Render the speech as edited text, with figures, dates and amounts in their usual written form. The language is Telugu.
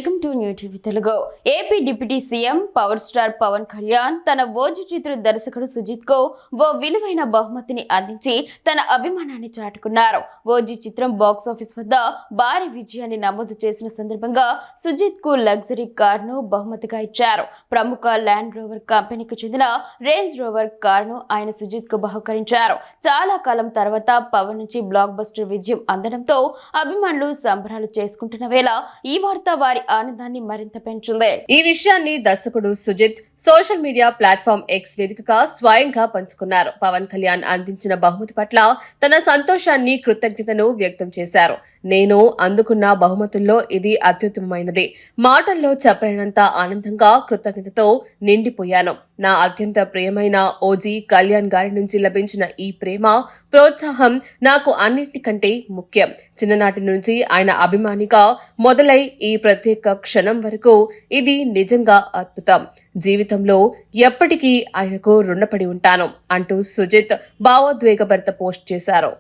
Welcome to new TV Telugu. AP deputy CM power star Pawan Kalyan తన ఓజీ చిత్ర దర్శకుడు సుజిత్ కు ఓ విలువైన బహుమతిని అందించి తన అభిమానాన్ని చాటుకున్నారు. ఓజీ చిత్రం బాక్సాఫీస్ వద్ద భారీ విజయాన్ని నమోదు చేసిన సందర్భంగా సుజిత్ కు లగ్జరీ కారును బహుమతిగా ఇచ్చారు. ప్రముఖ ల్యాండ్ రోవర్ కంపెనీకి చెందిన రేంజ్ రోవర్ కారును ఆయన సుజిత్ కు బహుకరించారు. చాలా కాలం తర్వాత పవన్ నుంచి బ్లాక్ బస్టర్ విజయం అందడంతో అభిమానులు సంబరాలు చేసుకుంటున్న వేళ ఈ వార్త వారి ఆనందాన్ని మరింత పెంచింది. ఈ విషయాన్ని దర్శకుడు Sujith social media platform X వేదికగా స్వయంగా పంచుకున్నారు. పవన్ కళ్యాణ్ అందించిన బహుమతి పట్ల తన సంతోషాన్ని, కృతజ్ఞతను వ్యక్తం చేశారు. నేను అందుకున్న బహుమతుల్లో ఇది అత్యుత్తమమైనది. మాటల్లో చెప్పలేనంత ఆనందంగా, కృతజ్ఞతతో నిండిపోయాను. నా అత్యంత ప్రియమైన ఓజీ కళ్యాణ్ గారి నుంచి లభించిన ఈ ప్రేమ, ప్రోత్సాహం నాకు అన్నింటికంటే ముఖ్యం. చిన్ననాటి నుంచి ఆయన అభిమానిగా మొదలై ఈ ప్రత్యేక క్షణం వరకు ఇది నిజంగా అద్భుతం. జీవితంలో ఎప్పటికీ ఆయనకు రుణపడి ఉంటాను అంటూ సుజిత్ భావోద్వేగభరిత పోస్ట్ చేశారు.